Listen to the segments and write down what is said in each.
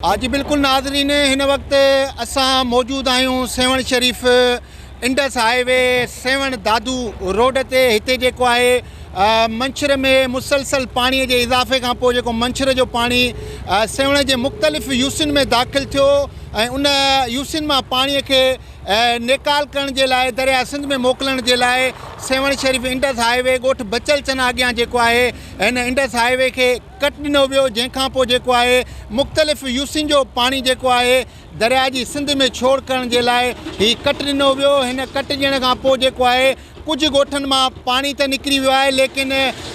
आज बिल्कुल नाज़रीन हिन वक्त असां मौजूद आहियूं सेवण शरीफ इंडस हाईवे सेवण दादू रोड ते। हिते जेको आहे मंछर में मुसलसल पाणीअ जे इज़ाफ़े खां पोइ जेको मंछर जो पाणी सेवण जे मुख़्तलिफ़ यूसिन में दाख़िल थियो ऐं उन यूसिन मां पाणीअ खे निकाल करण जे लाइ दरिया सिंध में मोकिलण जे लाइ सेवण शरीफ इंडस हाईवे ॻोठ बचल चना अॻियां जेको आहे हिन इंडस हाईवे खे कट ॾिनो वियो, जंहिंखां पोइ जेको आहे मुख़्तलिफ़ यूसिन जो पाणी जेको आहे दरिया जी सिंध में छोड़ करण जे लाइ हीउ कट ॾिनो वियो। हिन कट ॾियण खां पोइ जेको आहे कुझु ॻोठनि मां पाणी त निकिरी वियो आहे, लेकिन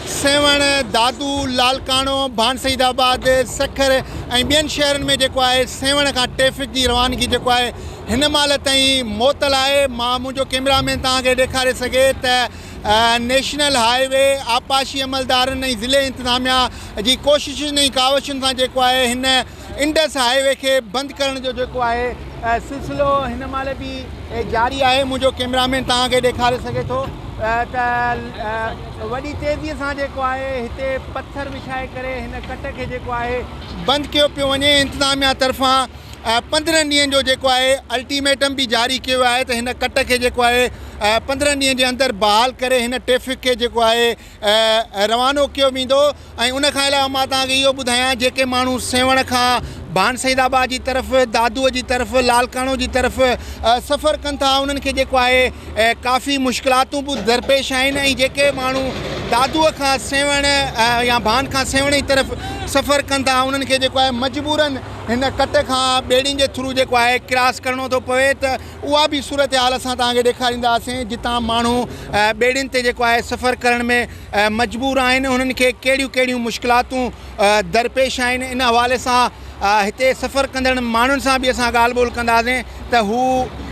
सेवण दादू लालकाणो भानसईदाबाद सखर ऐं ॿियनि शहरनि में जेको आहे सेवण खां ट्रैफ़िक जी रवानगी जेको आहे हिन महिल ताईं मुअतल आहे। मुंहिंजो कैमरामैन तव्हांखे ॾेखारे सघे त नेशनल हाईवे आपाशी अमलदारनि ऐं ज़िले इंतिज़ामिया जी कोशिशुनि ऐं कावशुनि सां जेको आहे हिन इंडस हाईवे खे बंदि करण जो जेको आहे सिलसिलो हिन महिल बि जारी आहे। मुंहिंजो कैमरामैन तव्हांखे ॾेखारे सघे थो त वॾी तेज़ीअ सां जेको आहे हिते पथर विछाए करे हिन कट खे जेको आहे बंदि कयो पियो वञे। इंतिज़ामिया तरफ़ां 15 ॾींहंनि जो जेको आहे अल्टीमेटम बि जारी कयो आहे त हिन कट खे जेको आहे 15 ॾींहंनि जे अंदरि बहाल करे हिन ट्रैफ़िक खे जेको आहे रवानो कयो वेंदो। ऐं उनखां अलावा मां तव्हांखे इहो ॿुधायां जेके माण्हू सेवण खां भानसईदाबाद जी तरफ़ दादूअ जी तरफ़ लालकाणो जी तरफ़ सफ़र कनि था उन्हनि खे जेको आहे काफ़ी मुश्किलातूं बि दरपेश आहिनि। ऐं जेके माण्हू दादूअ खां सेवण या भान खां सेवण जी तरफ़ सफ़र कनि था उन्हनि खे जेको आहे मजबूरन हिन कट खां ॿेड़ियुनि जे थ्रू जेको आहे क्रॉस करिणो थो पवे। त उहा बि सूरत हाल असां तव्हांखे ॾेखारींदासीं जितां माण्हू ॿेड़ियुनि ते जेको आहे सफ़र करण में मजबूर आहिनि, उन्हनि खे कहिड़ियूं कहिड़ियूं मुश्किलातूं दरपेश आहिनि। इन हवाले सां हिते सफ़र कंदड़ माण्हुनि सां बि असां ॻाल्हि ॿोल कंदासीं त हू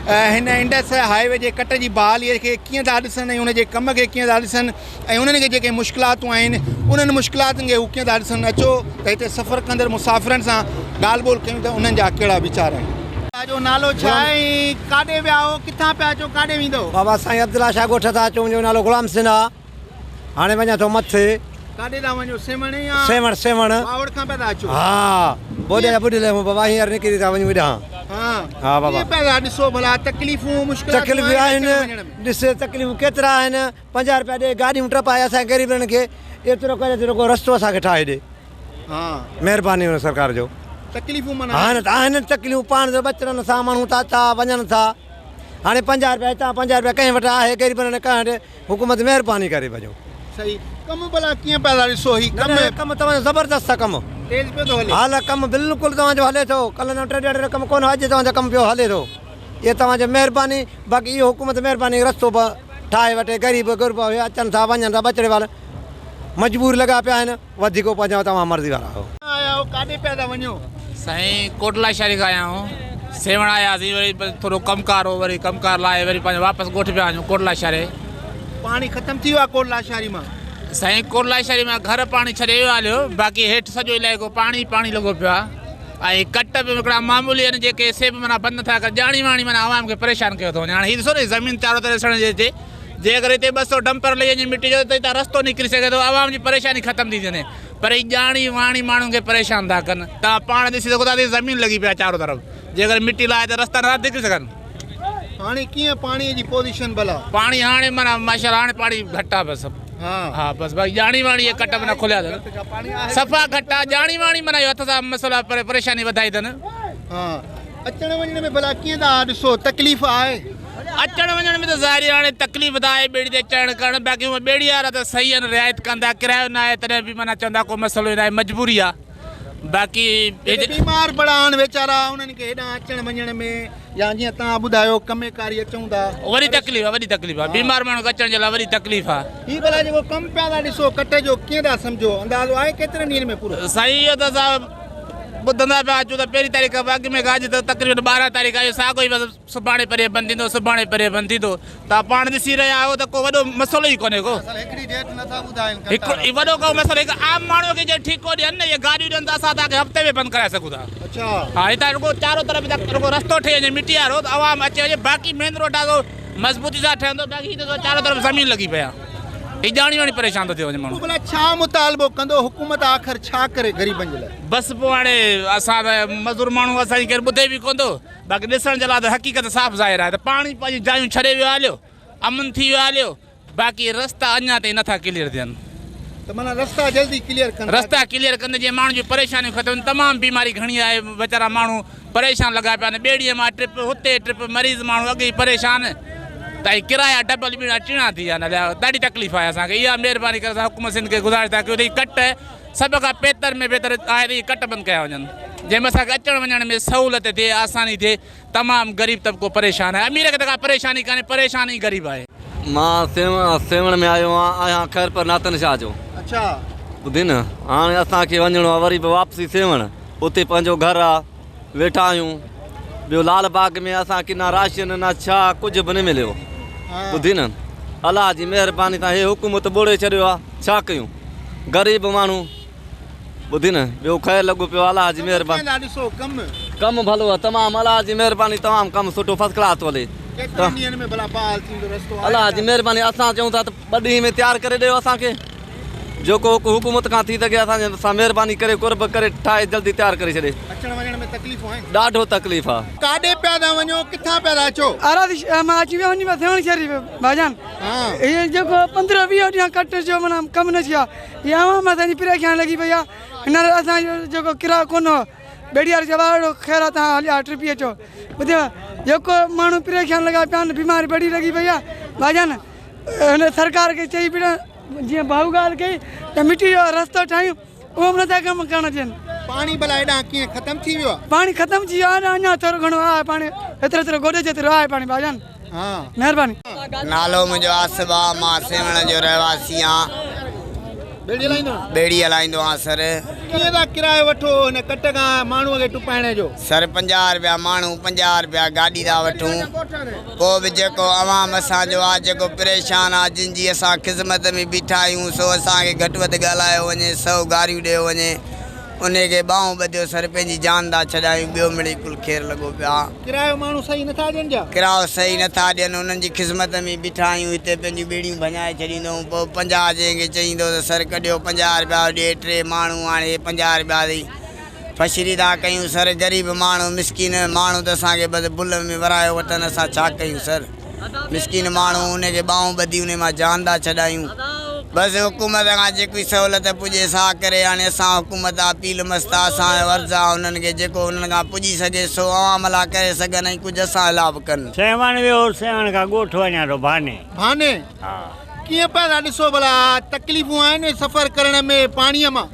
हिन इंडस हाईवे जे कट जी बहालीअ खे कीअं था ॾिसनि ऐं उनजे कम खे कीअं था ॾिसनि ऐं उन्हनि खे जेके मुश्किलातूं आहिनि उन्हनि मुश्किलातुनि खे हू कीअं था ॾिसनि। अचो त हिते सफ़र कंदड़ मुसाफ़िरनि सां ॻाल्हि ॿोल कयूं त उन्हनि जा कहिड़ा वीचार आहिनि। तव्हांजो नालो छा आहे, काॾे विया हो, किथां पिया अचो, काॾे वेंदो? बाबा साईं अब्दुल्ला शाह ॻोठ था अचूं, मुंहिंजो नालो गुलाम सिंह आहे। हाणे वञा थो मथे। काॾे था वञो? सेवण या सेवण सेवण बावड़ खां पिया था अचो? हा बोॾे ॿुॾे बाबा हींअर निकिरी था वञूं हेॾां। हा बाबा पिया ॾिसो भला तकलीफ़ूं मुश्किलातूं तकलीफ़ूं आहिनि, ॾिस तकलीफ़ूं केतिरा आहिनि। 50 रुपया ॾे गाॾियूं टपाए असांजे ग़रीबनि खे एतिरो करे त रुॻो रस्तो असांखे ठाहे ॾे। हा महिरबानी हुन सरकार जो। तकलीफ़ूं माना आहिनि तकलीफ़ूं, पाण जो बचड़नि सां माण्हू था वञनि था। हाणे 50 रुपया हितां 50 रुपया कंहिं वटि आहे ग़रीबनि कंहिं वटि, हुकूमत महिरबानी करे वञो। सही कमु भला कीअं पिया था ॾिसो? ही कमु तव्हांजो ज़बरदस्त आहे, कमु तेज़ पियो थो हले? हाल कमु बिल्कुलु तव्हांजो हले थो। कल्ह न 3 ॾींहं कमु कोन, अॼु तव्हांजो कमु पियो हले थो। इहा तव्हांजी महिरबानी। बाक़ी इहो हुकूमत महिरबानी रस्तो ठाहे वठे। ग़रीब गुरब अचनि था वञनि था, बचड़े वारा मजबूर लॻा पिया आहिनि। वधीक पंहिंजा तव्हां मर्ज़ी वारा आहियो। काॾे पिया था वञो? साईं कोटला शहर खां आया आहियूं। सेवण आयासीं, वरी थोरो कमकार हो, वरी कमकार लाइ वरी पंहिंजो वापसि ॻोठ पिया वञूं कोटला शहर। पाणी ख़तमु थी वियो आहे कोटला शहरी मां? साईं कोटला शहर मां घर पाणी छॾे वियो हलियो, बाक़ी हेठि सॼो इलाइक़ो पाणी पाणी लॻो पियो आहे। ऐं कट बि हिकिड़ा मामूली आहिनि जेके सेब माना बंदि नथा कनि, ॼाणी वाणी माना आवाम खे परेशान कयो थो वञे। हाणे हीअ ॾिसो न ज़मीन चारो तरह ॾिसण जे हिते, जे अगरि हिते 200 डंपर लही वञे मिटी जो त हितां रस्तो निकिरी सघे थो, आवाम जी परेशानी ख़तमु थी वञे। पर हीअ ॼाणी वाणी माण्हुनि खे परेशान था कनि। तव्हां पाण ॾिसी सघो था ज़मीन लॻी पिया चारो तरफ़, जे अगरि मिटी लाहे त रस्ता नथा निकिरी सघनि। हाणे कीअं पाणीअ जी पोज़ीशन भला? पाणी हाणे माना माशाल्लाह हाणे पाणी घटि आहे बसि। हा बसि भाई ॼाणी वाणी ये कट माना खोलिया अथनि, सफ़ा घटि आहे। ॼाणी वाणी माना हथ सां मसइला परेशानी वधाई अथनि। हा अचण वञण में भला कीअं था ॾिसो, तकलीफ़ आहे? अचण वञण में त ज़ाहिर हाणे तकलीफ़ त आहे ॿेड़ी ते चढ़णु करणु, बाक़ी उहे ॿेड़ी वारा त सही आहिनि, रिआयत कंदा, किरायो न आहे तॾहिं बि माना चवंदा को मसइलो न आहे, मजबूरी आहे। बाक़ी बीमार बड़ा आहिनि वीचारा, उन्हनि खे हेॾां अचण वञण में या जीअं तव्हां ॿुधायो कमेकारी अचूं था, वॾी तकलीफ़ आहे, वॾी तकलीफ़ आहे। बीमार माण्हू अचण जे लाइ वॾी तकलीफ़ आहे। हीअ भला जेको कमु पिया था ॾिसो कट जो, कीअं था सम्झो, अंदाज़ो आहे केतिरनि ॾींहंनि में पूरो? साईं इहो त असां ॿुधंदा पिया अचूं त 1 तारीख़ अॻु में गाज त तक़रीबन 12 तारीख़ आहे, साॻियो ई बसि सुभाणे परे बंदि थींदो, सुभाणे परे बंदि थींदो। तव्हां पाण ॾिसी रहिया आहियो त को वॾो मसइलो ई कोन्हे को, हिकिड़ो वॾो को मसइलो। हिकु आम माण्हू खे जे ठीको ॾियनि न, इहे गाॾियूं ॾियनि त असां तव्हांखे हफ़्ते में बंदि कराए सघूं था। अच्छा हा हितां रुॻो चारो तरफ़ रुॻो रस्तो ठही वञे मिटी वारो, त आवाम अचे वञे। बाक़ी मेन रोड आहे मज़बूती सां ठहंदो, बाक़ी चारो तरफ़ ज़मीन लॻी पिया। ही ॼाणी वाणी परेशान थो थियो वञे माण्हू भला छा मुतालबो कंदो हुकूमत आख़िर छा करे ग़रीबनि जे लाइ? बसि पोइ हाणे असां त मज़दूर माण्हू असांजी केरु ॿुधे बि कोन थो बाक़ी ॾिसण जे लाइ त हक़ीक़त साफ़ ज़ाहिर आहे त पाणी पंहिंजी जायूं छॾे वियो हलियो अमन थी वियो हलियो बाक़ी रस्ता अञा ताईं नथा क्लियर थियनि त माना रस्ता जल्दी क्लियर कंदा रस्ता क्लियर कंदे जीअं माण्हुनि जूं परेशानियूं ख़तमु तमामु बीमारी घणी आहे वीचारा माण्हू परेशान लॻा पिया आहिनि ॿेड़ीअ मां ट्रिप हुते ट्रिप मरीज़ माण्हू अॻे ई परेशान त ही किराया डबल ॿीणा टीणा थी विया आहिनि ॾाढी तकलीफ़ आहे असांखे इहा महिरबानी करे असां हुकूमत सिंध खे गुज़ारिश था कयूं त हीअ कट सभ खां बहितर में बहितर आहे त हीअ कट बंदि कया वञनि जंहिंमें असांखे अचण वञण में सहूलियत थिए आसानी थिए तमामु ग़रीब तबिको परेशान आहे अमीर खे त का परेशानी कान्हे परेशानी ग़रीब आहे मां सेवण में आयो आहियां ख़ैरपुर नातन शाह जो अच्छा ॿुधी न हाणे असांखे वञिणो आहे वरी बि वापसी सेवण उते पंहिंजो घरु आहे वेठा आहियूं ॿियो लाल बाग में असांखे न राशन न छा कुझु बि न मिलियो ॿुधी न अलाह जी महिरबानी सां हे हुकूमत ॿोड़े छॾियो आहे छा कयूं ग़रीब माण्हू ॿुधी न ॿियो ख़ैरु लॻो पियो अलाह जी महिरबानी ॾिसो कमु भलो आहे तमामु अलाह जी महिरबानी तमामु कमु सुठो फर्स्ट क्लास थो हले केतिरनि ॾींहंनि में भला बहाल थींदो रस्तो अलाह जी महिरबानी असां चऊं था त 2 ॾींहं में तयारु करे ॾियो असांखे जेको हुकूमत खां थी सघे असांजे सां महिरबानी करे कुर्ब करे ठाहे जल्दी तयारु करे छॾे अचण वञण में तकलीफ़ूं आहिनि ॾाढो तकलीफ़ आहे काॾे पिया था वञो किथां पिया था अचो मां अची वियो वञी सेवण शरीफ़ भाईजान इहे जेको 15-20 ॾींहं कट जो माना कमु न थिया इहा आवाम असांजी परेशान लॻी पई आहे हींअर असांजो जेको किरायो कोन हो बेड़ियार जवाब ख़ैर तव्हां हलिया ट्रिपी अचो ॿुधियो जेको माण्हू परेशान लॻा पिया आहिनि बीमारी बड़ी लॻी पई आहे भाईजान हिन सरकार खे चई पिया जीअं भाऊ ॻाल्हि कई त मिटी जो रस्तो ठाहियूं उहो बि नथा कमु करणु थियनि पाणी भला हेॾां कीअं ख़तमु थी वियो आहे पाणी ख़तमु थी वियो आहे अञा थोरो घणो आहे पाणी एतिरो गोॾे जेतिरो आहे पाणी भाईजान हा महिरबानी नालो मुंहिंजो आसिफ आहे मां सेवण जो रहवासी आहियां बेड़ी हलाईंदो बेड़ी हलाईंदो आहियां सर कीअं था किरायो वठो हिन कट खां माण्हूअ खे टुपाइण जो सर 50 रुपया माण्हू 50 रुपया गाॾी था वठूं पोइ बि जेको अवाम असांजो आहे जेको परेशान आहे जिन जी असां ख़िदमत में बीठा आहियूं सो असांखे घटि वधि ॻाल्हायो वञे 100 गारियूं ॾियो वञे उनखे ॿाहूं ॿधियो सर पंहिंजी जान था छॾायूं ॿियो मिड़ी कुल खेर लॻो पिया किरायो माण्हू सही नथा ॾियनि जा किरायो सही नथा ॾियनि उन्हनि जी ख़िदमत में बीठा आहियूं हिते पंहिंजूं ॿेड़ियूं भञाए छॾींदो पोइ 50 जंहिंखे चईंदो त सर कढियो 50 रुपया ॾे 3 माण्हू हाणे 50 रुपया ॾेई फशरी था कयूं सर ग़रीब माण्हू मिसकिन माण्हू त असांखे बसि भुल में वरायो वठनि असां छा कयूं सर मिसकिन माण्हू उनखे ॿाहूं ॿधी उन मां जान था छॾायूं बसि हुकूमत खां जेकी सहूलियत पुॼे सा करे हाणे असां हुकूमत अपील मस्त आहे असांजो अर्ज़ु आहे उन्हनि खे जेको उन्हनि खां पुॼी सघे सो अवाम लाइ करे सघनि ऐं कुझु असां लाइ बि कनि सेवण वियो सेवण खां ॻोठ वञा थो भाने भाने हा कीअं पिया था ॾिसो भला तकलीफ़ूं आहिनि सफ़र करण में पाणीअ मां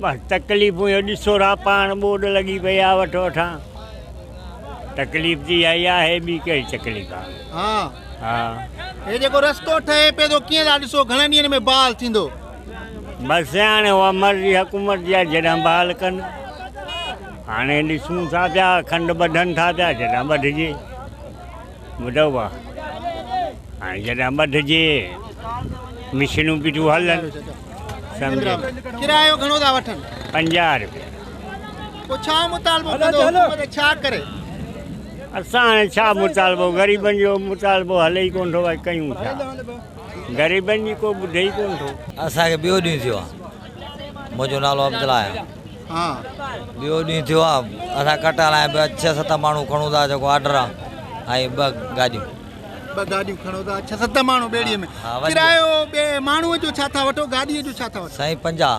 बसि तकलीफ़ूं इहो ॾिसो रा पाण ॿोॾ लॻी पई आहे वठो वठां तकलीफ़ जी आई आहे ॿी कहिड़ी तकलीफ़ आहे हा हा हे जेको रस्तो ठहे पियो थो कीअं था ॾिसो घणनि ॾींहंनि में बहाल थींदो बसि हाणे उहा मर्ज़ी हुकूमत जी आहे जॾहिं बहाल कनि हाणे ॾिसूं था पिया खंडु ॿधनि था पिया जॾहिं ॿधिजे ॿुधो आहे हाणे जॾहिं ॿधिजे मशीनूं बि थियूं हलनि सम्झो किरायो घणो था वठनि 50 रुपया पोइ छा मुतालबो कंदो हुकूमत छा करे असां हाणे छा मुतालबो ग़रीबनि जो मुतालबो हले ई कोन थो भई कयूं छा ग़रीबनि जी को ॿुधे ई कोन थो असांखे ॿियो ॾींहुं थियो आहे मुंहिंजो नालो अब्दुल्ला आहे हा ॿियो ॾींहुं थियो आहे असां कट हलायूं पिया 6-7 माण्हू खणूं था जेको ऑर्डर आहे ऐं 2 गाॾियूं 2 गाॾियूं खणो था 6-7 माण्हू ॿेड़ीअ में हा, वञी। किरायो ॿिए माण्हूअ जो छा था वठो गाॾीअ जो छा था वठो साईं 50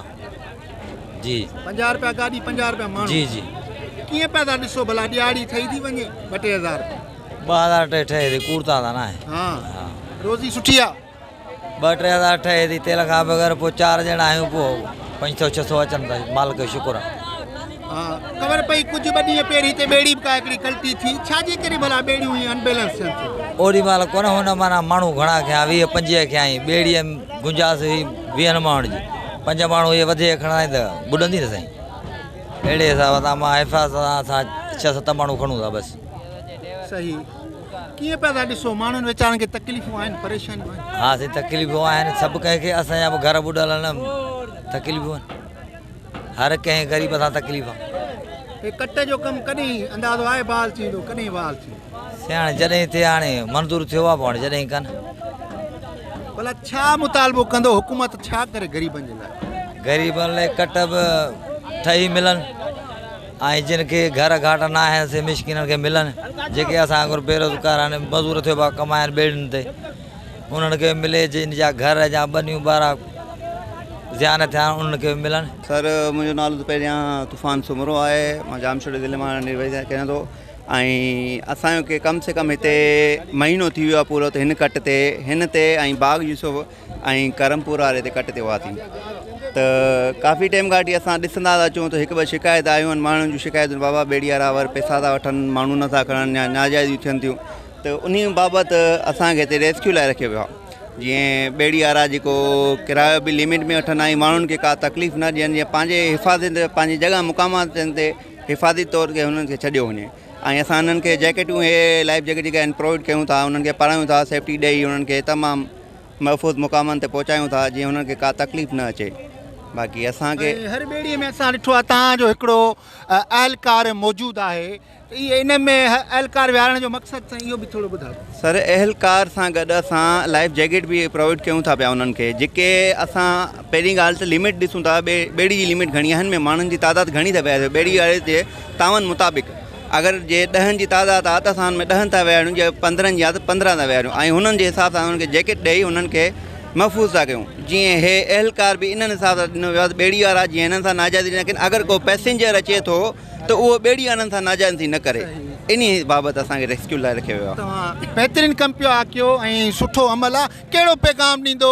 जी 50 रुपया गाॾी 50 रुपया माण्हू जी जी कीअं पिया था ॾिसो भला ॾियारी ठही थी वञे 2-3 हज़ार 2000 ठहे थी कूड़ता था न आहे हा रोज़ी सुठी आहे 2-3 ठहे थी तेल खां बग़ैर पोइ 4 ॼणा आहियूं पोइ 500-600 अचनि था मालिक जो शुक्र आहे हा ख़बर पई कुझु ॿ ॾींहं पहिरीं हिते ॿेड़ी बि का हिकिड़ी कल्टी थी छाजे करे भला ॿेड़ियूं हीअं अनबैलेंस थियनि थियूं ओॾी महिल कोन हुन माना माण्हू घणा कया 20-25 कया ॿेड़ीअ में गुंजाइश हुई 20 माण्हुनि जी 5 माण्हू इहे वधीक खणंदा त ॿुॾंदी न साईं अहिड़े हिसाब सां मां हिफ़ाज़त सां 6-7 माण्हू खणूं था बसि सही कीअं पिया था ॾिसो माण्हुनि वीचारनि खे तकलीफ़ूं आहिनि परेशानियूं आहिनि हा साईं तकलीफ़ूं आहिनि सभु कंहिंखे असांजा बि घर ॿुॾल आहिनि तकलीफ़ूं आहिनि हर कंहिं ग़रीब सां तकलीफ़ आहे हे कट जो कमु कॾहिं अंदाज़ो आहे बहाल थींदो कॾहिं बहाल थींदो से हाणे जॾहिं थिए हाणे मंज़ूरु थियो आहे पोइ हाणे जॾहिं कनि भला छा मुतालबो कंदो हुकूमत छा करे ग़रीबनि जे लाइ? ग़रीबनि लाइ कट बि ठही मिलनि ऐं जिन खे घर घाट न आहिनि से मिसकिननि खे मिलनि, जेके असां अगरि बेरोज़गार आहिनि मज़ूर थियो पिया कमाइनि ॿेड़ियुनि ते, उन्हनि खे मिले, जिन जा घर जा ॿनियूं ॿार ज़्यान थिया उन्हनि खे मिलनि। सर मुंहिंजो नालो त पहिरियां तूफ़ान सुमरो आहे, मां जामशेद ज़िले मां निर्वहित कयां थो ऐं असांजो के कम से कम हिते महीनो थी वियो आहे पूरो त हिन कट ते हिन ते ऐं बाग यूसुफ ऐं करमपुर वारे ते कट ते हुआसीं त काफ़ी टाइम खां वठी असां ॾिसंदा था अचूं त हिकु ॿ शिकायत आयूं आहिनि माण्हुनि जूं शिकायतूं, बाबा ॿेड़ी वारा वर पैसा था वठनि, माण्हू नथा खणनि या नाजाइज़ियूं थियनि थियूं, त उन बाबति असांखे हिते रेस्क्यू लाइ रखियो वियो आहे। जीअं ॿेड़ी वारा जेको किरायो बि लिमिट में वठंदा आहियूं, माण्हुनि खे का तकलीफ़ न ॾियनि, जीअं पंहिंजे हिफ़ाज़त पंहिंजी जॻह मुक़ामातनि ते हिफ़ाज़ती तौर ते हुननि खे छॾियो वञे ऐं असां हुननि खे जैकेटूं हे लाइफ जैकेट जेके आहिनि प्रोवाइड कयूं था, उन्हनि खे पढ़ायूं था, सेफ्टी ॾेई उन्हनि खे तमामु महफ़ूज़ मुक़ामनि ते पहुचायूं था जीअं हुननि खे का तकलीफ़ न अचे। बाक़ी असांखे हर ॿेड़ीअ में असां ॾिठो आहे तव्हांजो हिकिड़ो अहलकार मौजूदु आहे, त इहे इन में अहलकार विहारण जो मक़सदु सां इहो बि थोरो ॿुधायो। सर अहलकार सां गॾु असां लाइफ जैकेट बि प्रोवाइड कयूं था पिया उन्हनि खे, जेके असां पहिरीं ॻाल्हि त लिमिट ॾिसूं था, ॿेड़ी जी लिमिट घणी आहे, हिन में माण्हुनि जी तादादु घणी था विया, ॿेड़ी वारे जे तावन मुताबिक़ अगरि जे 10 जी तादादु आहे त असां हुन में 10 था विहारियूं, जे 15 जी आहे त 15 था विहारियूं ऐं हुननि जे हिसाब सां हुननि खे जैकेट ॾेई हुननि खे महफ़ूज़ था कयूं। जीअं हे अहलकार बि इन्हनि हिसाब सां ॾिनो वियो आहे ॿेड़ी वारा जीअं हिननि सां नाजाइज़ी न कनि, अगरि को पैसेंजर अचे थो त उहो ॿेड़ी वारनि सां नाजाइज़ी न करे, इन बाबति असांखे रेस्क्यू लाइ रखियो वियो आहे। तव्हां बहितरीनु कमु पियो आहे कयो ऐं सुठो अमल आहे, कहिड़ो पैगाम ॾींदो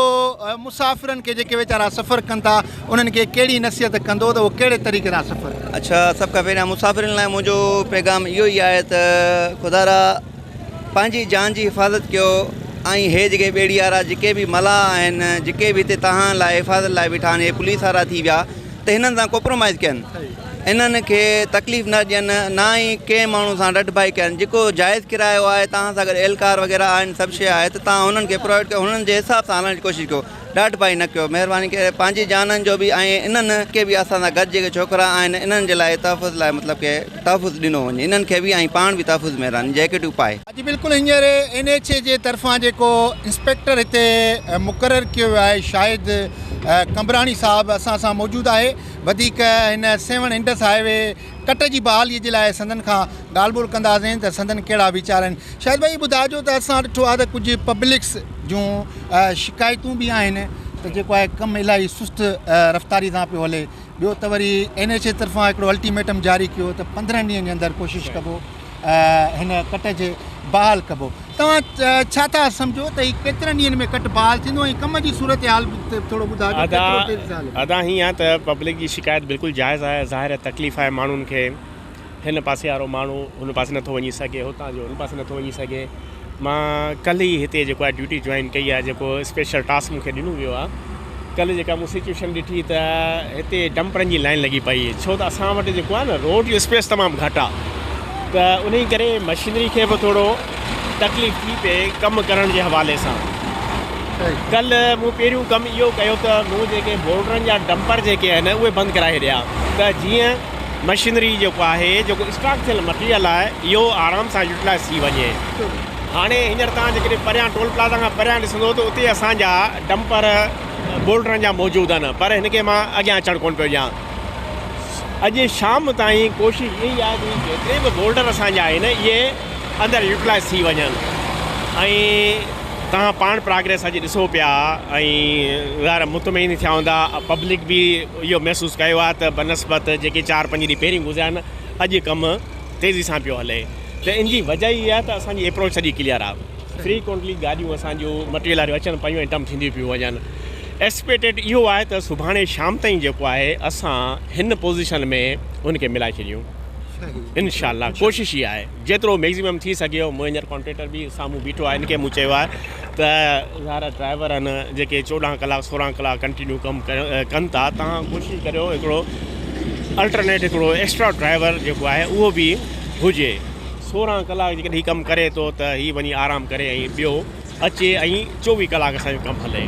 मुसाफ़िरनि खे जेके वीचारा सफ़र कनि था, उन्हनि खे कहिड़ी नसीहत कंदो त उहो कहिड़े तरीक़े सां सफ़र? अच्छा, सभु खां पहिरियां मुसाफ़िरनि लाइ मुंहिंजो पैगाम इहो ई आहे त ख़ुदारा पंहिंजी जान जी हिफ़ाज़त कयो ऐं हे जेके ॿेड़ी वारा जेके बि मलाह आहिनि, जेके बि हिते तव्हां लाइ हिफ़ाज़त लाइ वेठा आहिनि, पुलिस वारा थी विया, त हिननि सां कॉम्प्रोमाइज़ कयनि, इन्हनि खे तकलीफ़ न ॾियनि, न ई कंहिं माण्हू सां डट भाई कयनि। जेको जाइज़ किरायो आहे तव्हां सां गॾु एहलकार वग़ैरह आहिनि, सभु शइ आहे, त तव्हां हुननि खे प्रोवाइड कयो, हुननि जे हिसाब सां हलण जी कोशिशि कयो, डाट भाई न कयो, महिरबानी करे पंहिंजी जाननि जो बि ऐं इन्हनि खे बि असां सां गॾु जेके छोकिरा आहिनि इन्हनि जे लाइ तहफ़ुज़ लाइ मतिलबु की तहफ़ुज़ ॾिनो वञे, इन्हनि खे बि ऐं पाण बि तहफ़ुज़ महिरबानी जैकेटूं पाए। अॼु बिल्कुलु हींअर NH जे तरफ़ां जेको इंस्पेक्टर हिते मुक़ररु कयो वियो आहे शाहिद कंबराणी साहिबु असां सां मौजूदु आहे, वधीक हिन 7 इंडस हाईवे कट जी बहालीअ जे लाइ संदन खां ॻाल्हि ॿोल कंदासीं त संदन कहिड़ा वीचार आहिनि। शायदि भाई ॿुधाइजो त असां ॾिठो आहे त कुझु पब्लिक्स जूं शिकायतूं बि आहिनि त जेको आहे कमु इलाही सुस्त रफ़्तारी सां पियो हले, ॿियो त वरी NH जे तरफ़ां हिकिड़ो अल्टीमेटम जारी कयो त 15 ॾींहंनि जे अंदरि कोशिशि कबो हिन कट जे बहाल कबो। तव्हां छा था सम्झो त हीउ केतिरनि ॾींहंनि में कट बहाल थींदो ऐं कम जी सूरत हाल थोरो ॿुधायो? अदा हीअं आहे त पब्लिक जी शिकायत बिल्कुलु जाइज़ आहे, ज़ाहिर तकलीफ़ आहे माण्हुनि खे, हिन पासे वारो माण्हू हुन पासे नथो वञी सघे, हुतां जो हुन पासे नथो वञी सघे। मां कल्ह ई हिते जेको आहे ड्यूटी जॉइन कई आहे, जेको स्पेशल टास्क मूंखे ॾिनो वियो आहे। कल्ह जेका मूं सिचुएशन ॾिठी त हिते डंपरनि जी लाइन लॻी पई, छो त असां वटि जेको आहे न रोड जो स्पेस तमामु घटि आहे, त उन करे मशीनरी खे बि थोरो तकलीफ़ थी पए कमु करण जे हवाले सां। कल्ह मूं पहिरियों कमु इहो कयो त मूं जेके बोल्डरनि जा डंपर जेके आहिनि उहे बंदि कराए छॾिया, त जीअं मशीनरी जेको आहे, जेको स्टॉक थियल मटीरियल आहे, इहो आराम सां यूटिलाइज़ थी वञे। हाणे हींअर तव्हां जेकॾहिं परियां टोल प्लाज़ा खां परियां ॾिसंदो त उते असांजा डंपर बोल्डरनि जा मौजूदु आहिनि, पर हिनखे मां अॻियां अचणु कोन पियो ॾियां। अॼु शाम ताईं कोशिशि इहा ई आहे कि जेतिरे बि बोल्डर असांजा आहिनि इहे अंदरि यूटिलाइज़ थी वञनि। ऐं तव्हां पाण प्रोग्रेस अॼु ॾिसो पिया ऐं ज़ाहिर मुतमइन थिया हूंदा, पब्लिक बि इहो महसूसु कयो आहे त बनस्बत जेके 4-5 ॾींहं पहिरीं गुज़िरिया आहिनि, अॼु कमु तेज़ी सां पियो हले। त इन जी वजह इहा आहे त असांजी अप्रोच सॼी क्लियर आहे, फ्रीक्वेंटली गाॾियूं असांजूं मटीरियल वारियूं अचनि पियूं ऐं डंप थींदियूं पियूं वञनि। एक्सपेक्टेड इहो आहे त सुभाणे शाम ताईं जेको आहे असां हिन पोज़ीशन में उनखे मिलाए छॾियूं इंशाअल्लाह। कोशिशि इहा आहे जेतिरो मैक्सिमम थी सघे। मुंहिंजो कॉन्ट्रेक्टर बि साम्हूं बीठो आहे, इनखे मूं चयो आहे त ज़ाहिर ड्राइवर आहिनि जेके 14 कलाक 16 कलाक कंटिन्यू कमु कनि था, तव्हां कोशिशि करियो हिकिड़ो अल्टरनेट हिकिड़ो एक्स्ट्रा ड्राइवर जेको आहे उहो बि हुजे। 16 कलाक जेकॾहिं हीउ कमु करे थो त हीउ वञी आराम करे ऐं ॿियो अचे ऐं 24 कलाक असांजो कमु हले।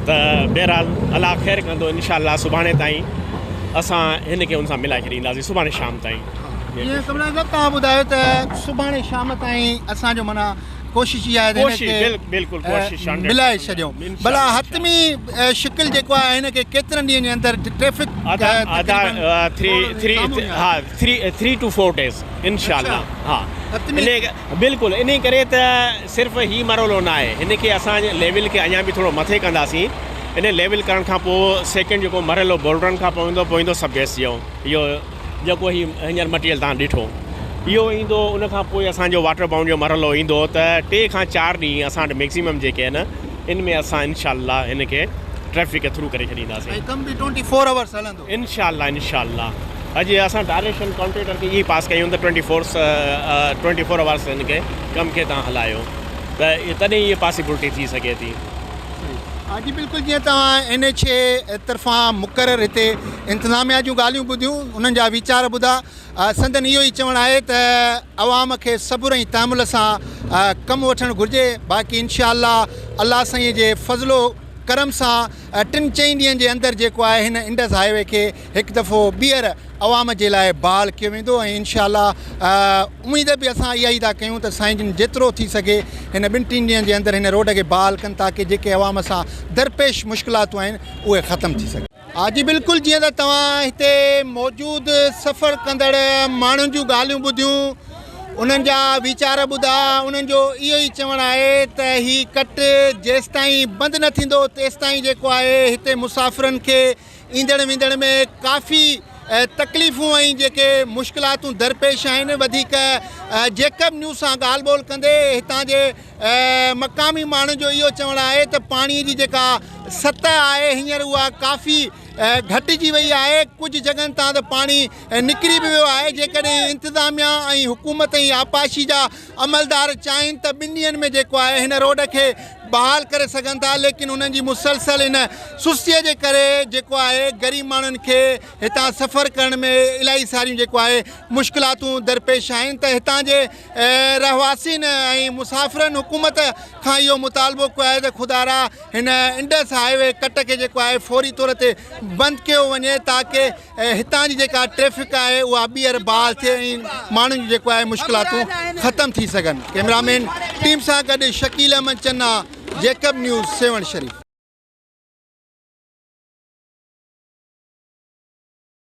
त बहरहाल अलाह ख़ैरु कंदो, इंशाअल्लाह सुभाणे ताईं असां हिनखे हुन सां मिलाए छॾींदासीं, सुभाणे शाम ताईं। जीअं कमला साहिबु तव्हां ॿुधायो त सुभाणे शाम ताईं असांजो माना कोशिश इहा आहे त कोशिश हिनखे, बिल्कुलु कोशिश मिलाए छॾियूं। भला हतमी शिकिल जेको आहे हिनखे केतिरनि ॾींहंनि जे अंदरि ट्रैफिक हाँ 3 to 4 days इंशाल्लाह। हाँ बिल्कुलु इन करे त सिर्फ़ु ही मरहलो न आहे, हिनखे असां लेवल खे अञा बि थोरो मथे कंदासीं। इन लेवल करण खां पोइ सेकेंड जेको मरहलो बोर्डरनि खां पवंदो सब गैस जो इहो जेको हींअर मटीरियल तव्हां ॾिठो इहो ईंदो। उन खां पोइ असांजो वाटर बाउंड जो मरहलो ईंदो त 3 खां 4 ॾींहं असां वटि मैक्सिमम जेके आहिनि इन में असां इंशाल्लाह हिनखे ट्रैफिक खे थ्रू करे छॾींदासीं। कम बि 24 आवर्स हलंदो इंशाल्लाह। अॼु असां डायरेक्शन कॉन्ट्रेक्टर खे इहा पास कयूं त 24 आवर्स हिनखे कम खे तव्हां हलायो त तॾहिं इहा पॉसिबिलिटी थी सघे थी। हा जी बिल्कुलु, जीअं तव्हां NHA तरफ़ां मुक़ररु हिते इंतिज़ामिया जूं ॻाल्हियूं ॿुधियूं, उन्हनि जा वीचार ॿुधा, संदन इहो ई चवणु आहे त अवाम खे सबुर ऐं तहमुल सां कमु वठणु घुरिजे। बाक़ी इंशाअल्लाह अल्लाह साईं जे फज़लो करम सां 3-4 ॾींहंनि जे अंदरि जेको आहे हिन इंडस हाईवे खे हिकु दफ़ो ॿीहर अवाम जे लाइ बहाल कयो वेंदो। ऐं इंशाअल्लाह उमेद बि असां इहा ई था कयूं त साईं जिन जेतिरो थी सघे हिन 2-3 ॾींहंनि जे अंदरि हिन रोड खे बहाल कनि ताकी जेके अवाम सां दरपेश मुश्किलातूं आहिनि उहे ख़तमु थी सघनि। हा जी बिल्कुलु, जीअं त तव्हां हिते मौजूदु सफ़र कंदड़ माण्हुनि जूं ॻाल्हियूं ॿुधियूं, उन्हनि जा वीचार ॿुधा, उन्हनि जो इहो ई चवणु आहे त हीउ कट जेसिताईं बंदि न थींदो तेसिताईं जेको आहे हिते मुसाफ़िरनि खे ईंदड़ वेंदड़ में काफ़ी तकलीफ़ूं ऐं जेके मुश्किलातूं दरपेश आहिनि। वधीक जेकब न्यूज़ सां ॻाल्हि ॿोल कंदे हितां जे मक़ामी माण्हुनि जो इहो चवणु आहे त पाणीअ जी जेका सतह आहे हींअर उहा काफ़ी घटिजी वई आहे। कुझु जॻहियुनि तां त पाणी निकिरी बि वियो आहे। जेकॾहिं इंतिज़ामिया ऐं हुकूमत ऐं आपाशी जा अमलदार चाहिनि त 2 ॾींहंनि में जेको आहे हिन रोड खे बहाल करे सघनि था, लेकिन उन्हनि जी मुसलसल इन सुस्तीअ जे करे जेको आहे ग़रीब माण्हुनि खे हितां सफ़र करण में इलाही सारियूं जेको आहे मुश्किलातूं दरपेश आहिनि। त हितां जे रहवासीन ऐं मुसाफ़िरनि हुकूमत खां इहो मुतालबो कयो आहे त खुदारा हिन इंडस हाईवे कट खे जेको आहे फौरी तौर ते बंदि कयो वञे ताकी हितां जी जेका ट्रैफ़िक आहे उहा ॿीहर बहाल थिए ऐं माण्हुनि जी जेको आहे मुश्किलातूं ख़तमु थी सघनि। कैमरामैन टीम सां गॾु शकील अहमद चन्ना, जेकब न्यूज़, सेवण शरीफ़।